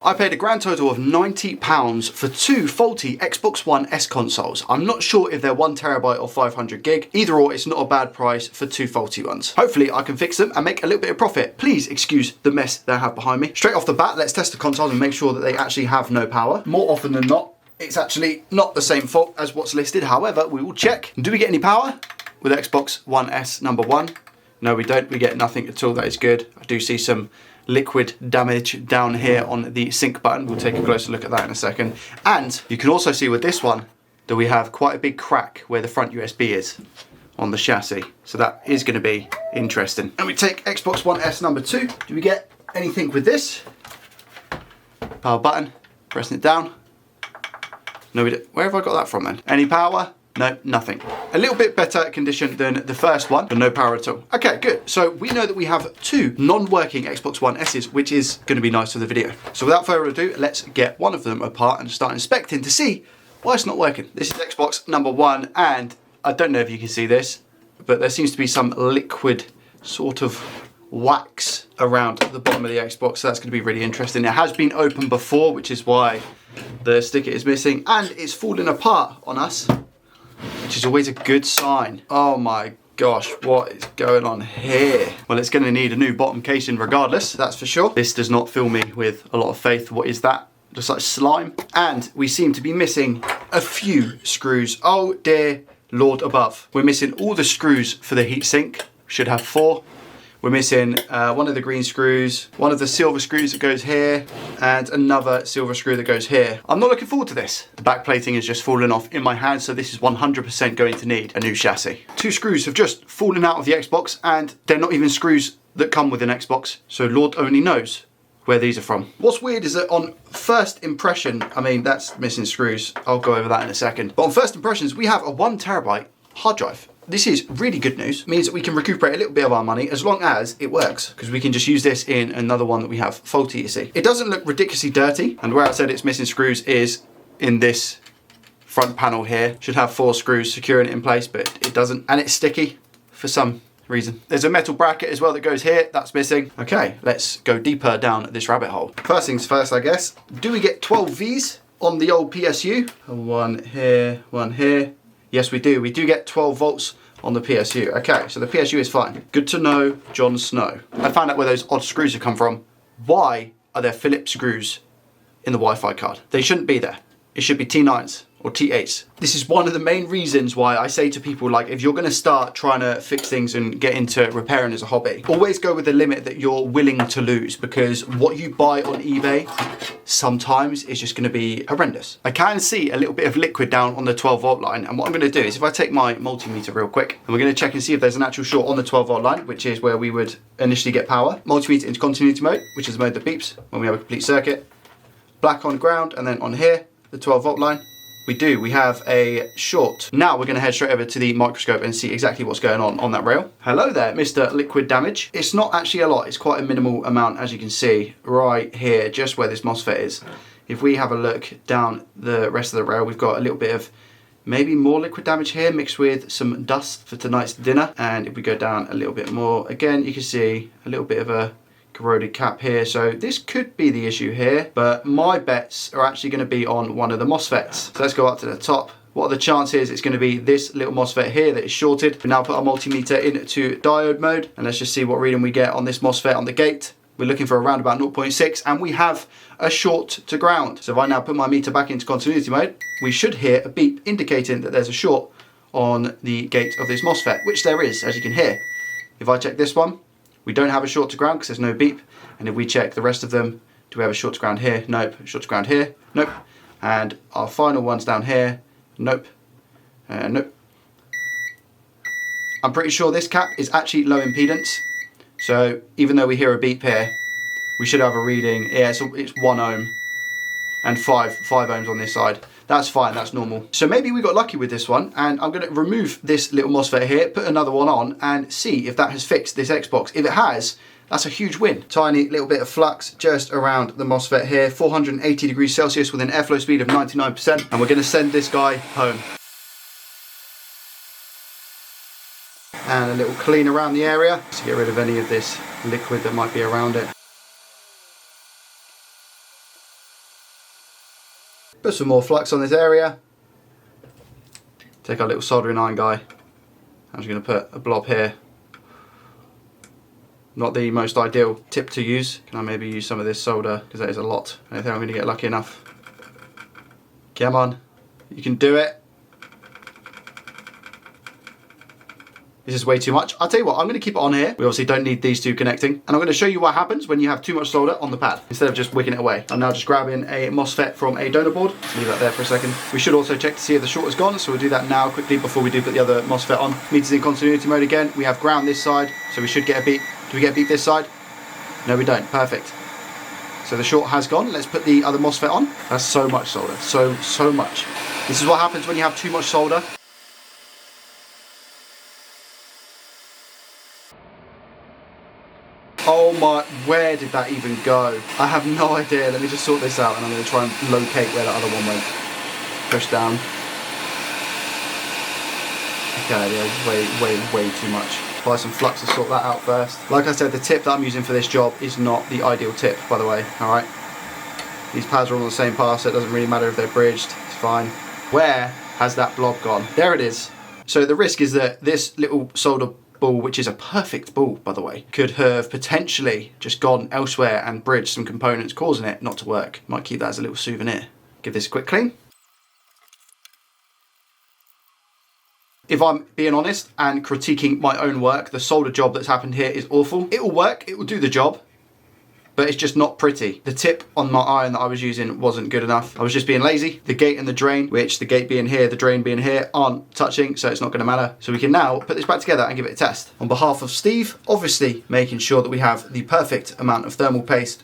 I paid a grand total of £90 for two faulty Xbox One S consoles. I'm not sure if they're 1TB or 500GB. Either or, it's not a bad price for two faulty ones. Hopefully I can fix them and make a little bit of profit. Please excuse the mess that I have behind me. Straight off the bat, let's test the consoles and make sure that they actually have no power. More often than not, it's actually not the same fault as what's listed. However, we will check. Do we get any power with Xbox One S number one? No, we don't. We get nothing at all. That is good. I do see some liquid damage down here on the sync button. We'll take a closer look at that in a second. And you can also see with this one that we have quite a big crack where the front USB is on the chassis. So that is going to be interesting. And we take Xbox One S number two. Do we get anything with this? Power button, pressing it down. No, we don't. Where have I got that from then? Any power? No, nothing. A little bit better condition than the first one, but no power at all. Okay, good. So we know that we have two non-working Xbox One S's, which is going to be nice for the video. So without further ado, let's get one of them apart and start inspecting to see why it's not working. This is Xbox number one, and I don't know if you can see this, but there seems to be some liquid sort of wax around the bottom of the Xbox, so that's going to be really interesting. It has been opened before, which is why the sticker is missing, and it's falling apart on us, which is always a good sign. Oh my gosh, what is going on here? Well, it's going to need a new bottom casing regardless, that's for sure. This does not fill me with a lot of faith. What is that? Just like slime. And we seem to be missing a few screws. Oh dear Lord above. We're missing all the screws for the heatsink. Should have 4. We're missing one of the green screws, one of the silver screws that goes here, and another silver screw that goes here. I'm not looking forward to this. The back plating is just falling off in my hand, so this is 100% going to need a new chassis. 2 screws have just fallen out of the Xbox, and they're not even screws that come with an Xbox, so Lord only knows where these are from. What's weird is that on first impression, I mean, that's missing screws. I'll go over that in a second. But on first impressions, we have a 1TB hard drive. This is really good news. It means that we can recuperate a little bit of our money as long as it works, because we can just use this in another one that we have faulty, you see. It doesn't look ridiculously dirty, and where I said it's missing screws is in this front panel here. Should have 4 screws securing it in place, but it doesn't, and it's sticky for some reason. There's a metal bracket as well that goes here, that's missing. Okay, let's go deeper down this rabbit hole. First things first, I guess. Do we get 12 Vs on the old PSU? One here, one here. Yes, we do. We do get 12 volts on the PSU. Okay, so the PSU is fine. Good to know, Jon Snow. I found out where those odd screws have come from. Why are there Phillips screws in the Wi-Fi card? They shouldn't be there. It should be T9s or T8s. This is one of the main reasons why I say to people, like, if you're gonna start trying to fix things and get into repairing as a hobby, always go with the limit that you're willing to lose, because what you buy on eBay sometimes is just gonna be horrendous. I can see a little bit of liquid down on the 12 volt line, and what I'm gonna do is if I take my multimeter real quick, and we're gonna check and see if there's an actual short on the 12 volt line, which is where we would initially get power. Multimeter into continuity mode, which is the mode that beeps when we have a complete circuit. Black on ground, and then on here, the 12 volt line. We have a short. Now we're gonna head straight over to the microscope and see exactly what's going on that rail. Hello there, Mr. Liquid Damage. It's not actually a lot, it's quite a minimal amount, as you can see, right here, just where this MOSFET is. If we have a look down the rest of the rail, we've got a little bit of maybe more liquid damage here mixed with some dust for tonight's dinner. And if we go down a little bit more, again, you can see a little bit of a corroded cap here, so this could be the issue here, but my bets are actually going to be on one of the MOSFETs. So let's go up to the top. What are the chances it's going to be this little MOSFET here that is shorted? We now put our multimeter into diode mode, and let's just see what reading we get on this MOSFET on the gate. We're looking for around about 0.6, and we have a short to ground. So if I now put my meter back into continuity mode, we should hear a beep indicating that there's a short on the gate of this MOSFET, which there is, as you can hear. If I check this one, we don't have a short to ground because there's no beep. And if we check the rest of them, do we have a short to ground here? Nope. Short to ground here? Nope. And our final ones down here? Nope. Nope. I'm pretty sure this cap is actually low impedance. So even though we hear a beep here, we should have a reading. Yeah, it's 1 ohm and 5 ohms on this side. That's fine, that's normal. So maybe we got lucky with this one, and I'm gonna remove this little MOSFET here, put another one on, and see if that has fixed this Xbox. If it has, that's a huge win. Tiny little bit of flux just around the MOSFET here, 480 degrees Celsius with an airflow speed of 99%, and we're gonna send this guy home. And a little clean around the area to get rid of any of this liquid that might be around it. Put some more flux on this area. Take our little soldering iron guy. I'm just going to put a blob here. Not the most ideal tip to use. Can I maybe use some of this solder, because that is a lot. I think I'm going to get lucky enough. Come on, you can do it. This is way too much. I'll tell you what, I'm going to keep it on here. We obviously don't need these two connecting. And I'm going to show you what happens when you have too much solder on the pad, instead of just wicking it away. I'm now just grabbing a MOSFET from a donor board. Leave that there for a second. We should also check to see if the short is gone, so we'll do that now quickly before we do put the other MOSFET on. Meters in continuity mode again. We have ground this side, so we should get a beep. Do we get a beep this side? No, we don't. Perfect. So the short has gone. Let's put the other MOSFET on. That's so much solder. So much. This is what happens when you have too much solder. Oh my, where did that even go? I have no idea. Let me just sort this out, and I'm going to try and locate where that other one went. Push down. Okay, yeah, way too much. Apply some flux to sort that out first. Like I said, the tip that I'm using for this job is not the ideal tip, by the way, alright? These pads are all on the same path, so it doesn't really matter if they're bridged, it's fine. Where has that blob gone? There it is. So the risk is that this little solder ball, which is a perfect ball, by the way, could have potentially just gone elsewhere and bridged some components, causing it not to work. Might keep that as a little souvenir. Give this a quick clean. If I'm being honest and critiquing my own work, the solder job that's happened here is awful. It will work, it will do the job, but it's just not pretty. The tip on my iron that I was using wasn't good enough. I was just being lazy. The gate and the drain, which the gate being here, the drain being here, aren't touching, so it's not gonna matter. So we can now put this back together and give it a test. On behalf of Steve, obviously making sure that we have the perfect amount of thermal paste.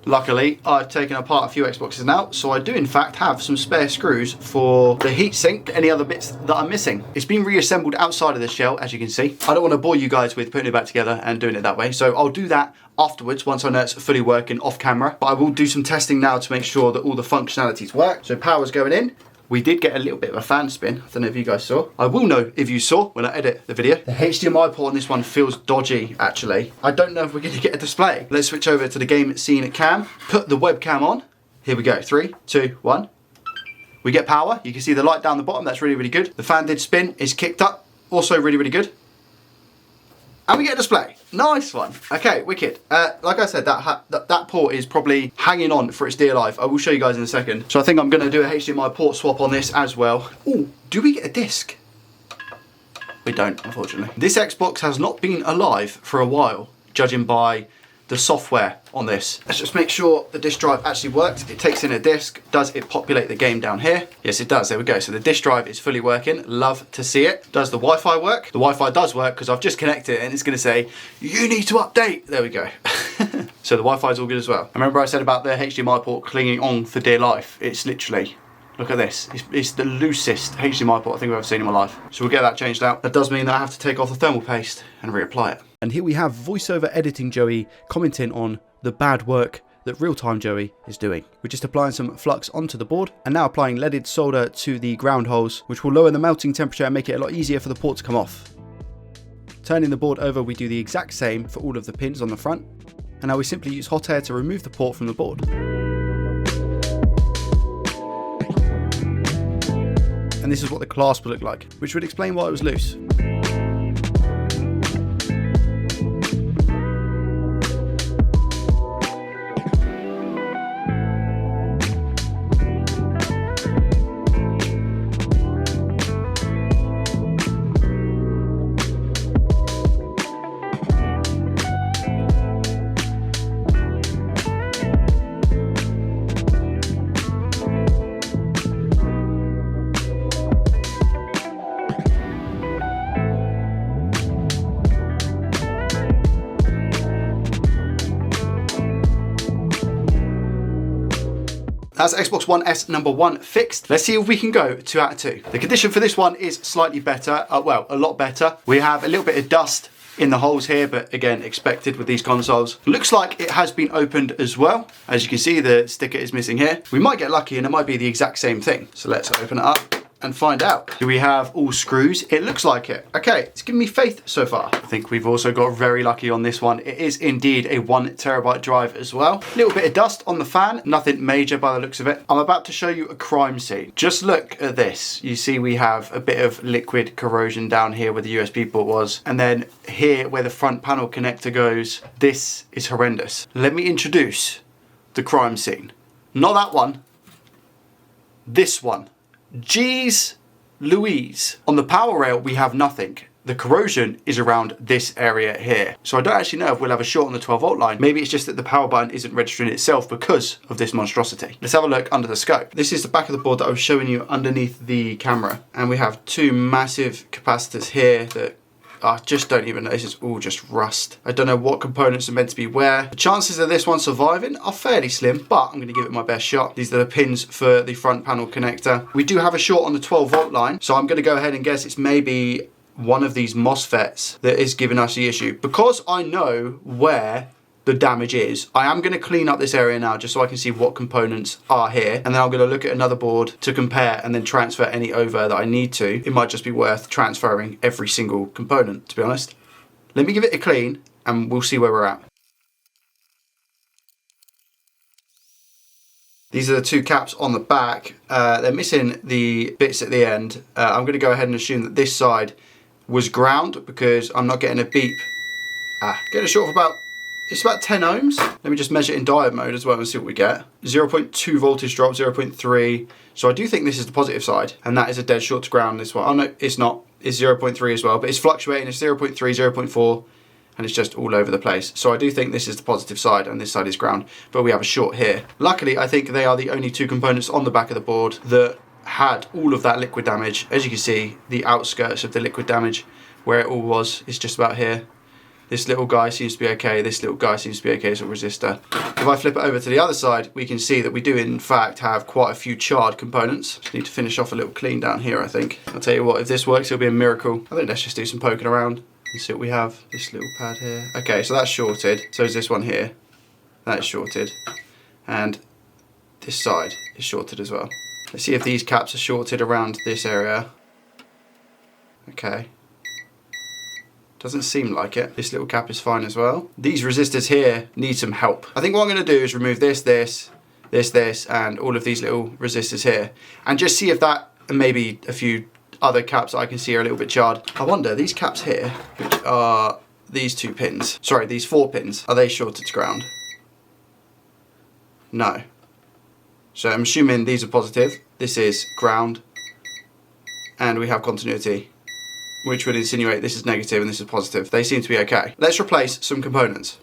Luckily, I've taken apart a few Xboxes now, so I do in fact have some spare screws for the heatsink, any other bits that I'm missing. It's been reassembled outside of the shell, as you can see. I don't want to bore you guys with putting it back together and doing it that way, so I'll do that afterwards once I know it's fully working off camera. But I will do some testing now to make sure that all the functionalities work. So power's going in. We did get a little bit of a fan spin. I don't know if you guys saw. I will know if you saw when I edit the video. The HDMI port on this one feels dodgy, actually. I don't know if we're gonna get a display. Let's switch over to the game scene cam. Put the webcam on. Here we go, 3, 2, 1. We get power. You can see the light down the bottom. That's really, really good. The fan did spin, it's kicked up. Also really, really good. And we get a display. Nice one. Okay, wicked. Like I said, that port is probably hanging on for its dear life. I will show you guys in a second. So I think I'm gonna do a HDMI port swap on this as well. Oh, do we get a disc? We don't, unfortunately. This Xbox has not been alive for a while, judging by the software on this. Let's just make sure the disk drive actually works. It takes in a disk. Does it populate the game down here? Yes, it does. There we go. So the disk drive is fully working. Love to see it. Does the Wi-Fi work? The Wi-Fi does work because I've just connected it and it's going to say, you need to update. There we go. So the Wi-Fi is all good as well. I remember I said about the HDMI port clinging on for dear life. It's literally, look at this. It's the loosest HDMI port I think I've ever seen in my life. So we'll get that changed out. That does mean that I have to take off the thermal paste and reapply it. And here we have voiceover editing Joey commenting on the bad work that real-time Joey is doing. We're just applying some flux onto the board and now applying leaded solder to the ground holes, which will lower the melting temperature and make it a lot easier for the port to come off. Turning the board over, we do the exact same for all of the pins on the front. And now we simply use hot air to remove the port from the board. And this is what the clasp will look like, which would explain why it was loose. That's Xbox One S number 1 fixed. Let's see if we can go 2 out of 2. The condition for this one is slightly better, well, a lot better. We have a little bit of dust in the holes here, but again, expected with these consoles. Looks like it has been opened as well. As you can see, the sticker is missing here. We might get lucky and it might be the exact same thing. So let's open it up. and find out. Do we have all screws? It looks like it. Okay, it's given me faith so far. I think we've also got very lucky on this one. It is indeed a 1 terabyte drive as well. A little bit of dust on the fan, nothing major by the looks of it. I'm about to show you a crime scene. Just look at this. You see we have a bit of liquid corrosion down here where the USB port was, and then here where the front panel connector goes. This is horrendous. Let me introduce the crime scene. Not that one. This one. Jeez Louise. On the power rail we have nothing. The corrosion is around this area here. So I don't actually know if we'll have a short on the 12 volt line. Maybe it's just that the power button isn't registering itself because of this monstrosity. Let's have a look under the scope. This is the back of the board that I was showing you underneath the camera. And we have 2 massive capacitors here that I just don't even know. This is all just rust. I don't know what components are meant to be where. The chances of this one surviving are fairly slim, but I'm going to give it my best shot. These are the pins for the front panel connector. We do have a short on the 12 volt line, so I'm going to go ahead and guess it's maybe one of these MOSFETs that is giving us the issue. Because I know where the damage is, I am going to clean up this area now just so I can see what components are here, and then I'm going to look at another board to compare and then transfer any over that I need to. It might just be worth transferring every single component, to be honest. Let me give it a clean and we'll see where we're at. These are the 2 caps on the back. They're missing the bits at the end. I'm going to go ahead and assume that this side was ground because I'm not getting a beep. Getting a short of about, it's about 10 ohms. Let me just measure it in diode mode as well and see what we get. 0.2 voltage drop, 0.3. So I do think this is the positive side, and that is a dead short to ground this one. Oh no, it's not. It's 0.3 as well, but it's fluctuating. It's 0.3, 0.4, and it's just all over the place. So I do think this is the positive side and this side is ground, but we have a short here. Luckily, I think they are the only 2 components on the back of the board that had all of that liquid damage. As you can see, the outskirts of the liquid damage, where it all was, is just about here. This little guy seems to be okay. This little guy seems to be okay as a resistor. If I flip it over to the other side, we can see that we do in fact have quite a few charred components. Just need to finish off a little clean down here, I think. I'll tell you what, if this works, it'll be a miracle. I think let's just do some poking around and see what we have. This little pad here. Okay, so that's shorted. So is this one here. That is shorted. And this side is shorted as well. Let's see if these caps are shorted around this area. Okay. Doesn't seem like it. This little cap is fine as well. These resistors here need some help. I think what I'm going to do is remove this, and all of these little resistors here, and just see if that, and maybe a few other caps that I can see are a little bit charred. I wonder, these caps here, which are these 2 pins, sorry, these 4 pins, are they shorted to ground? No. So I'm assuming these are positive. This is ground, and we have continuity, which would insinuate this is negative and this is positive. They seem to be okay. Let's replace some components.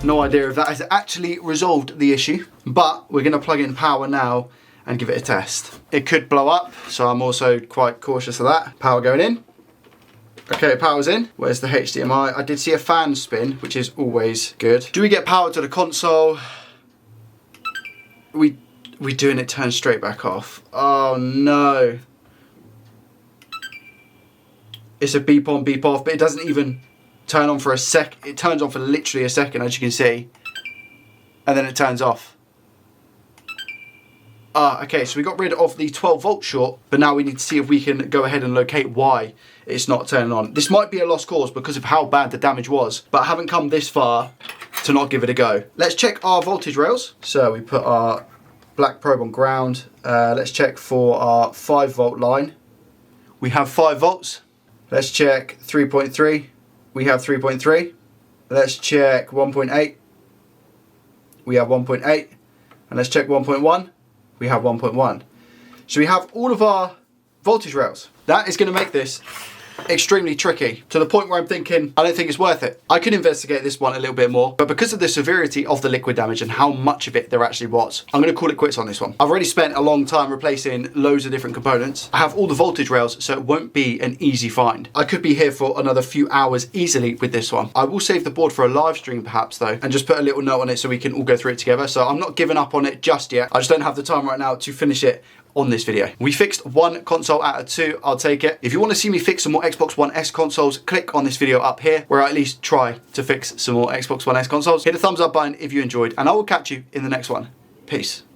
No idea if that has actually resolved the issue, but we're going to plug in power now and give it a test. It could blow up, so I'm also quite cautious of that. Power going in. Okay, power's in. Where's the HDMI? I did see a fan spin, which is always good. Do we get power to the console? We do, and it turns straight back off. Oh no. It's a beep on, beep off, but it doesn't even turn on for a sec. It turns on for literally a second, as you can see, and then it turns off. Okay, so we got rid of the 12 volt short, but now we need to see if we can go ahead and locate why it's not turning on. This might be a lost cause because of how bad the damage was, but I haven't come this far to not give it a go. Let's check our voltage rails. So we put our black probe on ground. Let's check for our 5 volt line. We have 5 volts. Let's check 3.3. We have 3.3. Let's check 1.8. We have 1.8. And let's check 1.1. We have 1.1. So we have all of our voltage rails. That is going to make this extremely tricky, to the point where I'm thinking I don't think it's worth it. I could investigate this one a little bit more, but because of the severity of the liquid damage and how much of it there actually was, I'm going to call it quits on this one. I've already spent a long time replacing loads of different components. I have all the voltage rails, so it won't be an easy find. I could be here for another few hours easily with this one. I will save the board for a live stream perhaps though, and just put a little note on it so we can all go through it together. So I'm not giving up on it just yet. I just don't have the time right now to finish it on this video. We fixed 1 console out of 2, I'll take it. If you want to see me fix some more Xbox One S consoles, click on this video up here, where I at least try to fix some more Xbox One S consoles. Hit the thumbs up button if you enjoyed, and I will catch you in the next one. Peace.